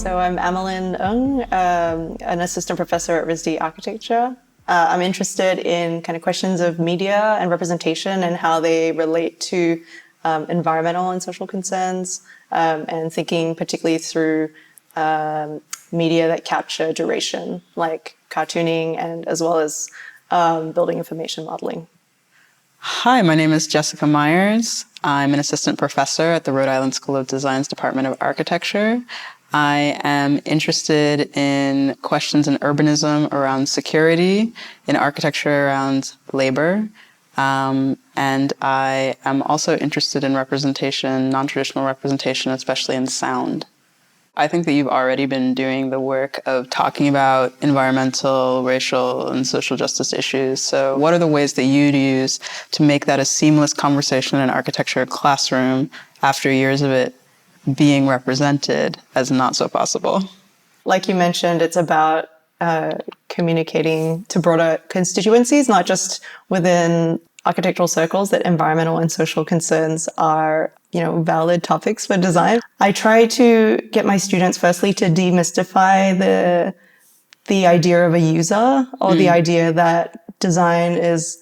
So I'm Amelin Ung, an assistant professor at RISD Architecture. I'm interested in kind of questions of media and representation and how they relate to environmental and social concerns, and thinking particularly through media that capture duration, like cartooning and as well as building information modeling. Hi, my name is Jessica Myers. I'm an assistant professor at the Rhode Island School of Design's Department of Architecture. I am interested in questions in urbanism around security, in architecture around labor, and I am also interested in representation, non-traditional representation, especially in sound. I think that you've already been doing the work of talking about environmental, racial, and social justice issues. So what are the ways that you'd use to make that a seamless conversation in an architecture classroom after years of it being represented as not so possible? Like you mentioned, it's about communicating to broader constituencies, not just within architectural circles, that environmental and social concerns are, valid topics for design. I try to get my students firstly to demystify the idea of a user or the idea that design is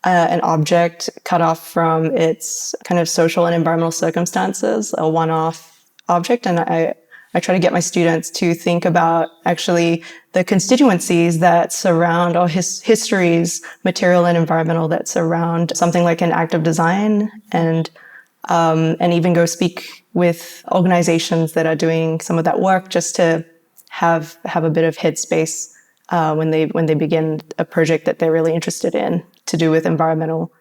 an object cut off from its kind of social and environmental circumstances, a one-off object. And I try to get my students to think about actually the constituencies that surround, or histories, material and environmental, that surround something like an act of design, and even go speak with organizations that are doing some of that work, just to have a bit of headspace when they begin a project that they're really interested in to do with environmental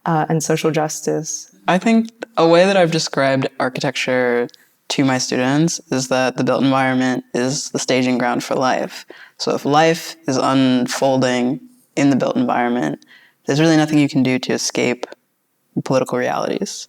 and social justice. I think a way that I've described architecture to my students is that the built environment is the staging ground for life. So if life is unfolding in the built environment, there's really nothing you can do to escape political realities.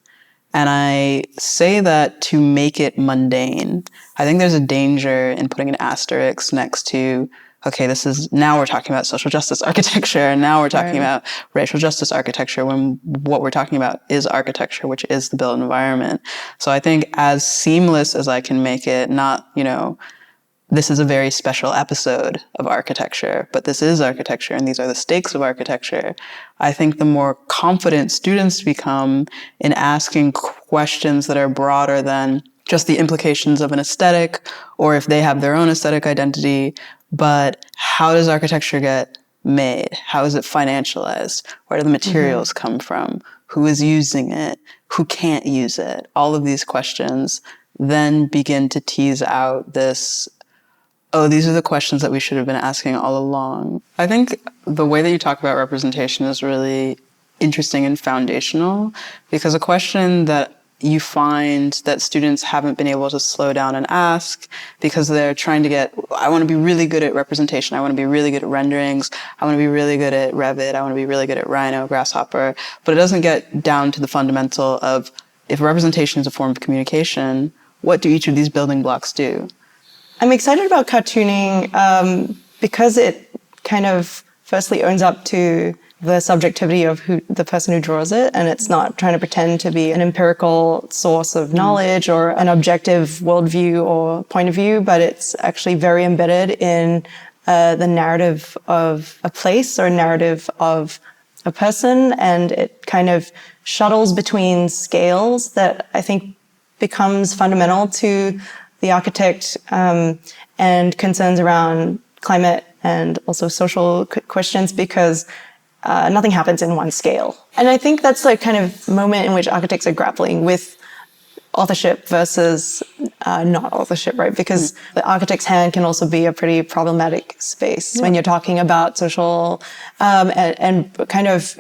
And I say that to make it mundane. I think there's a danger in putting an asterisk next to, okay, now we're talking about social justice architecture, and now we're talking about racial justice architecture, when what we're talking about is architecture, which is the built environment. So I think as seamless as I can make it, not, this is a very special episode of architecture, but this is architecture and these are the stakes of architecture. I think the more confident students become in asking questions that are broader than just the implications of an aesthetic, or if they have their own aesthetic identity, but how does architecture get made? How is it financialized? Where do the materials come from? Who is using it? Who can't use it? All of these questions then begin to tease out this, these are the questions that we should have been asking all along. I think the way that you talk about representation is really interesting and foundational, because a question that you find that students haven't been able to slow down and ask because they're trying to I want to be really good at representation. I want to be really good at renderings. I want to be really good at Revit. I want to be really good at Rhino, Grasshopper. But it doesn't get down to the fundamental of, if representation is a form of communication, what do each of these building blocks do? I'm excited about cartooning because it kind of firstly owns up to the subjectivity of the person who draws it, and it's not trying to pretend to be an empirical source of knowledge or an objective worldview or point of view, but it's actually very embedded in the narrative of a place or narrative of a person, and it kind of shuttles between scales that I think becomes fundamental to the architect, and concerns around climate and also social questions, because nothing happens in one scale. And I think that's the kind of moment in which architects are grappling with authorship versus not authorship, right? Because the architect's hand can also be a pretty problematic space when you're talking about social and kind of,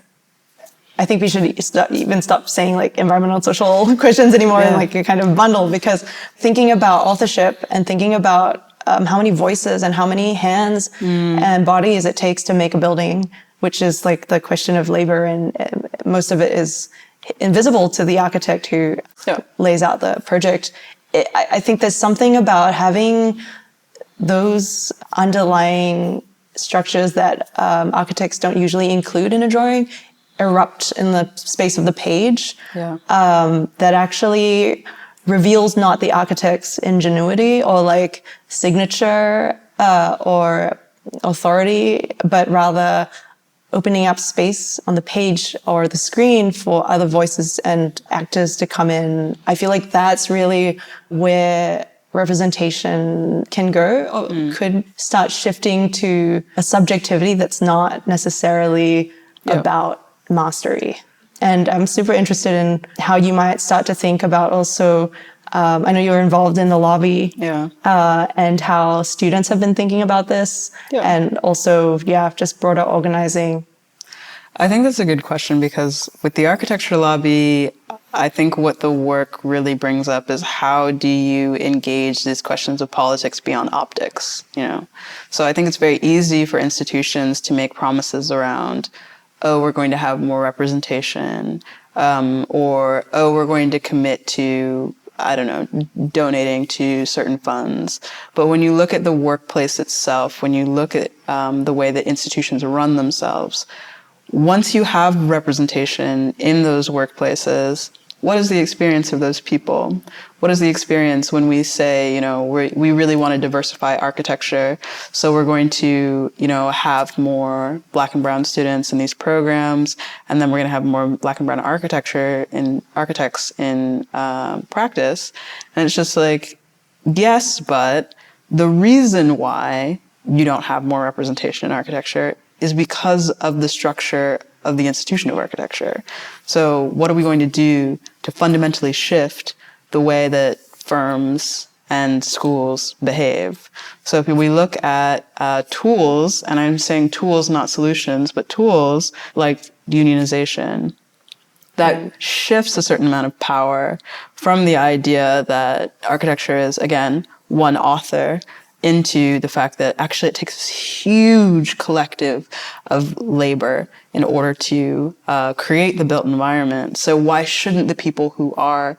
I think we should even stop saying like environmental and social questions anymore in like a kind of bundle, because thinking about authorship and thinking about how many voices and how many hands and bodies it takes to make a building, which is like the question of labor, and most of it is invisible to the architect who lays out the project. I think there's something about having those underlying structures that architects don't usually include in a drawing erupt in the space of the page, that actually reveals not the architect's ingenuity or like signature or authority, but rather opening up space on the page or the screen for other voices and actors to come in. I feel like that's really where representation can go or could start shifting to a subjectivity that's not necessarily about mastery. And I'm super interested in how you might start to think about also, I know you're involved in the lobby and how students have been thinking about this and also, just broader organizing. I think that's a good question because with the architecture lobby, I think what the work really brings up is how do you engage these questions of politics beyond optics, you know? So I think it's very easy for institutions to make promises around, oh, we're going to have more representation, or, oh, we're going to commit to, I don't know, donating to certain funds. But when you look at the workplace itself, when you look at the way that institutions run themselves, once you have representation in those workplaces, what is the experience of those people? What is the experience when we say, you know, we really want to diversify architecture, so we're going to, you know, have more Black and brown students in these programs, and then we're going to have more Black and brown architects in practice. And it's just like, yes, but the reason why you don't have more representation in architecture is because of the structure of the institution of architecture. So what are we going to do to fundamentally shift the way that firms and schools behave? So if we look at tools, and I'm saying tools, not solutions, but tools like unionization, that shifts a certain amount of power from the idea that architecture is, again, one author, into the fact that actually it takes this huge collective of labor in order to create the built environment. So why shouldn't the people who are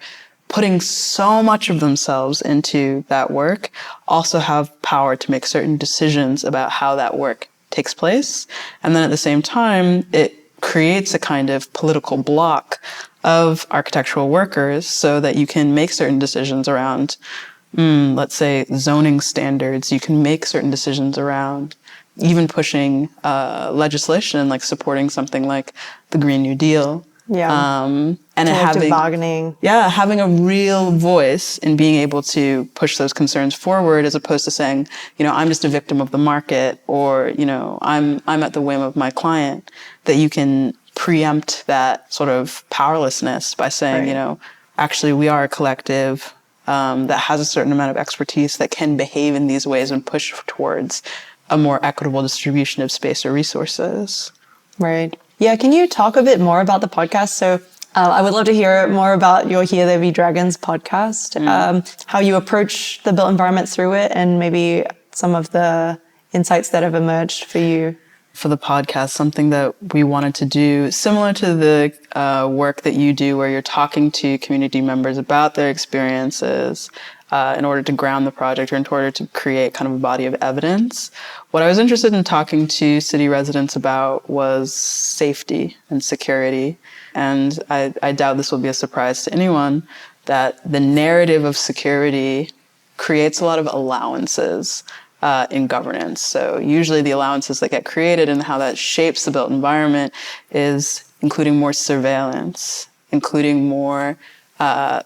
putting so much of themselves into that work also have power to make certain decisions about how that work takes place? And then at the same time, it creates a kind of political block of architectural workers so that you can make certain decisions around let's say zoning standards. You can make certain decisions around even pushing legislation, like supporting something like the Green New Deal. And having bargaining. Having a real voice in being able to push those concerns forward, as opposed to saying, you know, I'm just a victim of the market, or, you know, I'm at the whim of my client. That you can preempt that sort of powerlessness by saying, you know, actually we are a collective that has a certain amount of expertise that can behave in these ways and push towards a more equitable distribution of space or resources. Right. Yeah. Can you talk a bit more about the podcast? So I would love to hear more about your Here There Be Dragons podcast, how you approach the built environment through it, and maybe some of the insights that have emerged for you. For the podcast, something that we wanted to do, similar to the work that you do, where you're talking to community members about their experiences in order to ground the project or in order to create kind of a body of evidence. What I was interested in talking to city residents about was safety and security. And I doubt this will be a surprise to anyone that the narrative of security creates a lot of allowances in governance. So usually the allowances that get created and how that shapes the built environment is including more surveillance, including more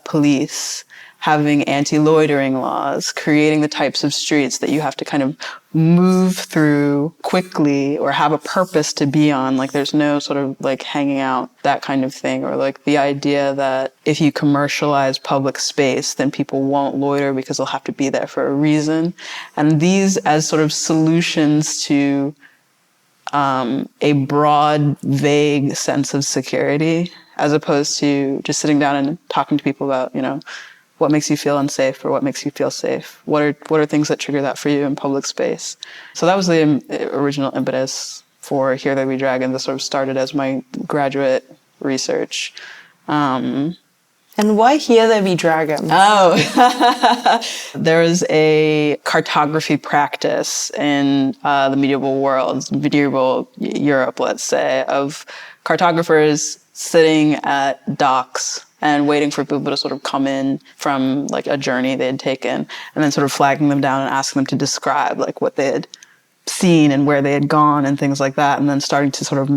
police, having anti-loitering laws, creating the types of streets that you have to kind of move through quickly or have a purpose to be on. Like there's no sort of like hanging out, that kind of thing. Or like the idea that if you commercialize public space, then people won't loiter because they'll have to be there for a reason. And these as sort of solutions to a broad, vague sense of security, as opposed to just sitting down and talking to people about, you know, what makes you feel unsafe or what makes you feel safe? What are things that trigger that for you in public space? So that was the original impetus for Here There Be Dragons. That sort of started as my graduate research. And why Here There Be Dragons? Oh, there is a cartography practice in the medieval world, medieval Europe, let's say, of cartographers sitting at docks and waiting for people to sort of come in from like a journey they had taken, and then sort of flagging them down and asking them to describe like what they had seen and where they had gone and things like that, and then starting to sort of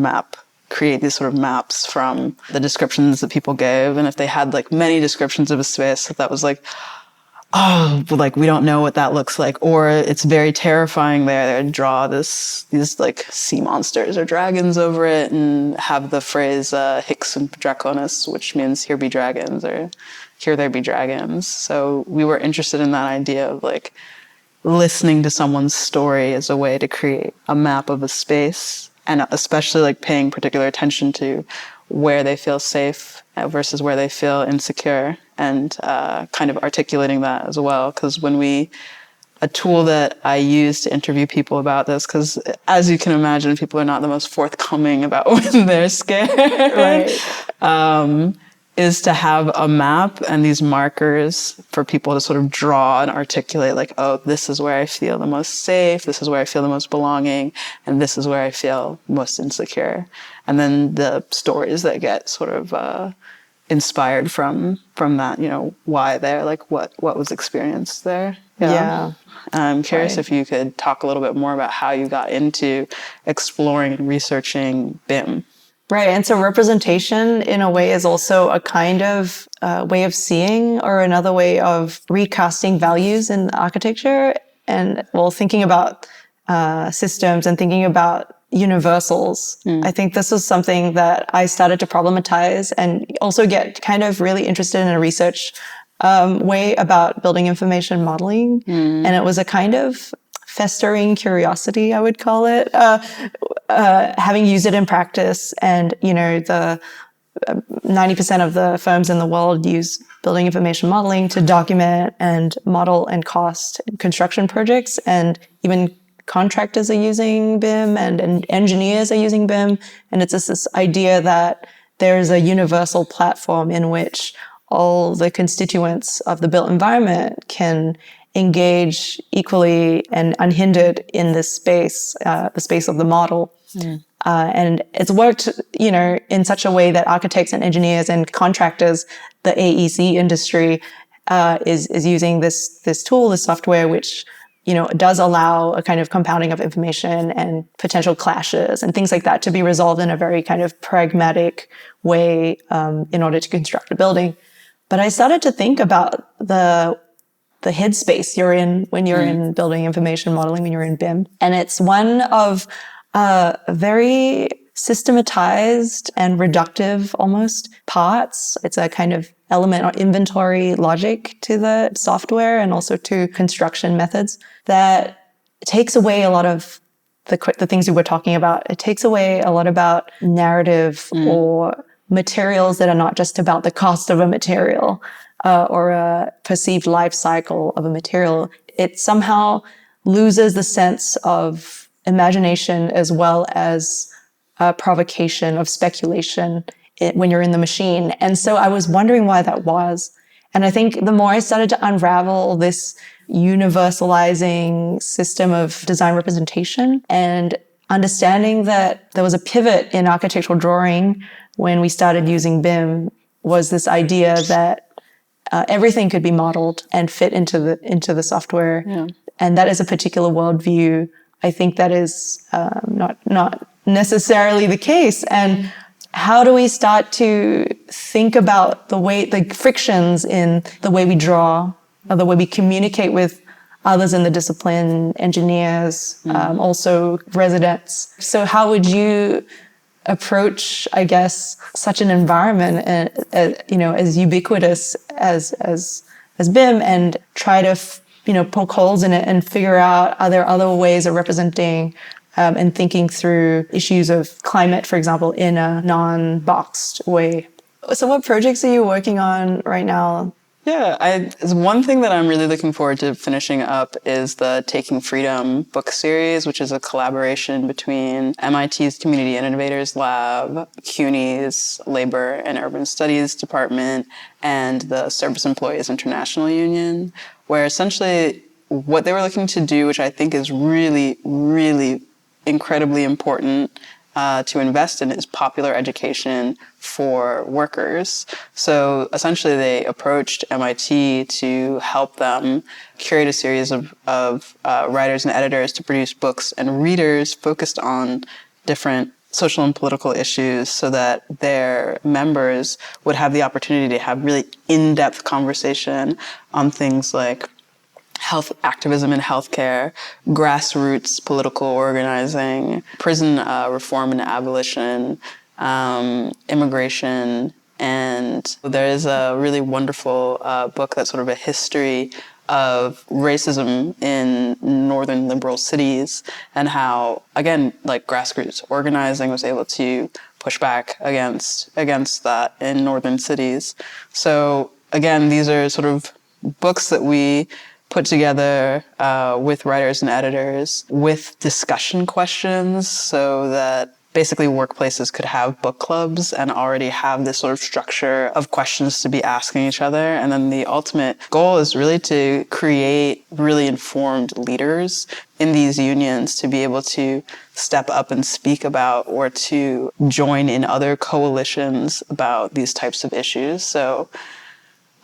create these sort of maps from the descriptions that people gave. And if they had like many descriptions of a space that was like, oh, like we don't know what that looks like, or it's very terrifying there, they'd draw these like sea monsters or dragons over it and have the phrase Hic sunt draconis, which means here be dragons or here there be dragons. So we were interested in that idea of like listening to someone's story as a way to create a map of a space, and especially like paying particular attention to where they feel safe versus where they feel insecure, and kind of articulating that as well. Because a tool that I use to interview people about this, because as you can imagine, people are not the most forthcoming about when they're scared, Right. is to have a map and these markers for people to sort of draw and articulate like, oh, this is where I feel the most safe, this is where I feel the most belonging, and this is where I feel most insecure. And then the stories that get sort of inspired from that, you know, why there, like what was experienced there. Yeah. I'm curious Right. if you could talk a little bit more about how you got into exploring and researching BIM. Right. And so representation in a way is also a kind of way of seeing, or another way of recasting values in architecture. And well, thinking about systems and thinking about universals. I think this is something that I started to problematize and also get kind of really interested in a research way about building information modeling. And it was a kind of festering curiosity, I would call it, having used it in practice. And, you know, the 90% of the firms in the world use building information modeling to document and model and cost construction projects. And even contractors are using BIM and engineers are using BIM. And it's just this idea that there's a universal platform in which all the constituents of the built environment can engage equally and unhindered in this space, the space of the model. And it's worked, you know, in such a way that architects and engineers and contractors, the AEC industry, is using this tool, this software, which, you know, does allow a kind of compounding of information and potential clashes and things like that to be resolved in a very kind of pragmatic way in order to construct a building. But I started to think about the headspace you're in when you're in building information modeling, when you're in BIM. And it's one of very systematized and reductive almost parts. It's a kind of element or inventory logic to the software and also to construction methods that takes away a lot of the things we were talking about. It takes away a lot about narrative or materials that are not just about the cost of a material or a perceived life cycle of a material. It somehow loses the sense of imagination as well as provocation of speculation when you're in the machine. And so I was wondering why that was. And I think the more I started to unravel this universalizing system of design representation and understanding that there was a pivot in architectural drawing when we started using BIM, was this idea that everything could be modeled and fit into the software. Yeah. And that is a particular worldview. I think that is not necessarily the case. And how do we start to think about the frictions in the way we draw, or the way we communicate with others in the discipline, engineers, also residents? So how would you approach, I guess, such an environment, as ubiquitous as BIM, and try to, poke holes in it and figure out, are there other ways of representing and thinking through issues of climate, for example, in a non-boxed way? So what projects are you working on right now? Yeah, one thing that I'm really looking forward to finishing up is the Taking Freedom book series, which is a collaboration between MIT's Community Innovators Lab, CUNY's Labor and Urban Studies Department, and the Service Employees International Union, where essentially what they were looking to do, which I think is really, really incredibly important, to invest in is popular education for workers. So essentially they approached MIT to help them curate a series of writers and editors to produce books and readers focused on different social and political issues so that their members would have the opportunity to have really in-depth conversation on things like health activism in healthcare, grassroots political organizing, prison reform and abolition, immigration. And there is a really wonderful book that's sort of a history of racism in northern liberal cities and how, again, like grassroots organizing was able to push back against that in northern cities. So again, these are sort of books that we put together with writers and editors with discussion questions so that basically workplaces could have book clubs and already have this sort of structure of questions to be asking each other. And then the ultimate goal is really to create really informed leaders in these unions to be able to step up and speak about or to join in other coalitions about these types of issues. So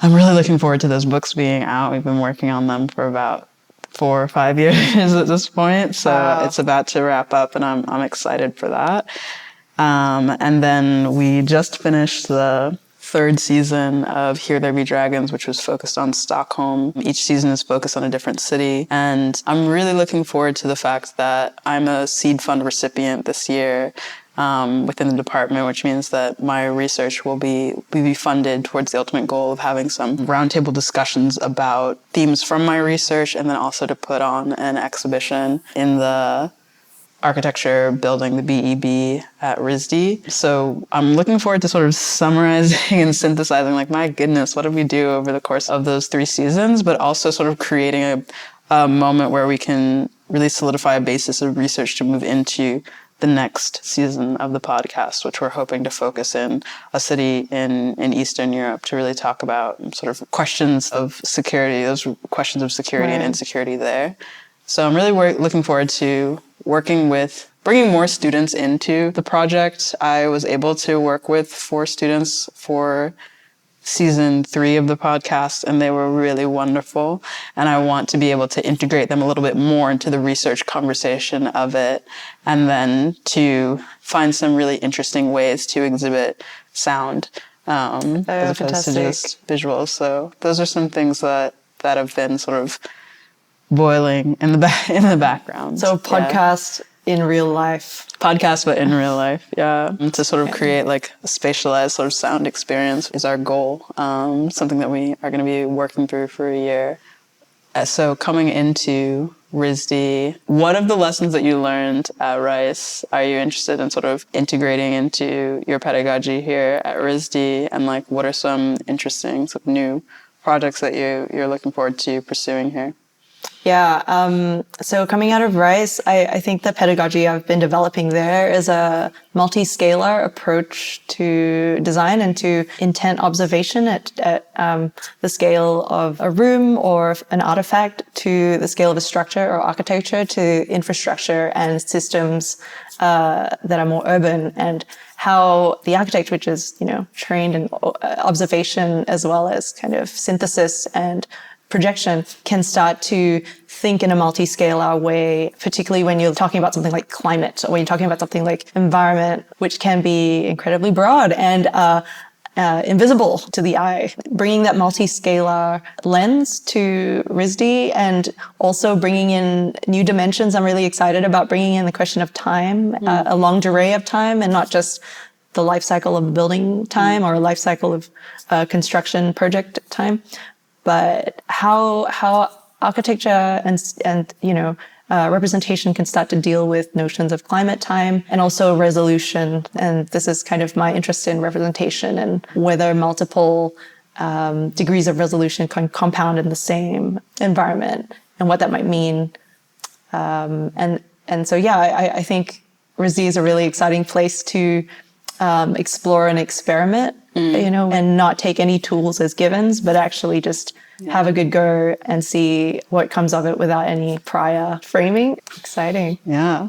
I'm really looking forward to those books being out. We've been working on them for about 4 or 5 years at this point. So It's about to wrap up and I'm excited for that. And then we just finished the 3rd season of Here There Be Dragons, which was focused on Stockholm. Each season is focused on a different city. And I'm really looking forward to the fact that I'm a seed fund recipient this year within the department, which means that my research will be funded towards the ultimate goal of having some roundtable discussions about themes from my research, and then also to put on an exhibition in the architecture building, the BEB at RISD. So I'm looking forward to sort of summarizing and synthesizing, like, my goodness, what did we do over the course of those 3 seasons, but also sort of creating a moment where we can really solidify a basis of research to move into the next season of the podcast, which we're hoping to focus in a city in Eastern Europe to really talk about sort of questions of security, those questions of security and insecurity there. So I'm really looking forward to working with bringing more students into the project. I was able to work with 4 students for season 3 of the podcast, and they were really wonderful. And I want to be able to integrate them a little bit more into the research conversation of it, and then to find some really interesting ways to exhibit sound as opposed to just visuals. So those are some things that have been sort of boiling in the background. So podcast in real life. Podcast, but in real life, yeah. And to sort of create like a spatialized sort of sound experience is our goal. Something that we are going to be working through for a year. So coming into RISD, what of the lessons that you learned at Rice are you interested in sort of integrating into your pedagogy here at RISD? And like, what are some interesting sort of new projects that you're looking forward to pursuing here? Yeah, so coming out of Rice, I think the pedagogy I've been developing there is a multi-scalar approach to design and to intent observation at the scale of a room or an artifact, to the scale of a structure or architecture, to infrastructure and systems that are more urban, and how the architect, which is, trained in observation as well as kind of synthesis and projection, can start to think in a multi-scalar way, particularly when you're talking about something like climate, or when you're talking about something like environment, which can be incredibly broad and invisible to the eye. Bringing that multi-scalar lens to RISD, and also bringing in new dimensions. I'm really excited about bringing in the question of time, a longue durée of time, and not just the life cycle of building time or a life cycle of construction project time. But how architecture and representation can start to deal with notions of climate time and also resolution. And this is kind of my interest in representation and whether multiple degrees of resolution can compound in the same environment and what that might mean. And so, I think RISD is a really exciting place to explore and experiment, and not take any tools as givens, but actually just have a good go and see what comes of it without any prior framing. Exciting. Yeah.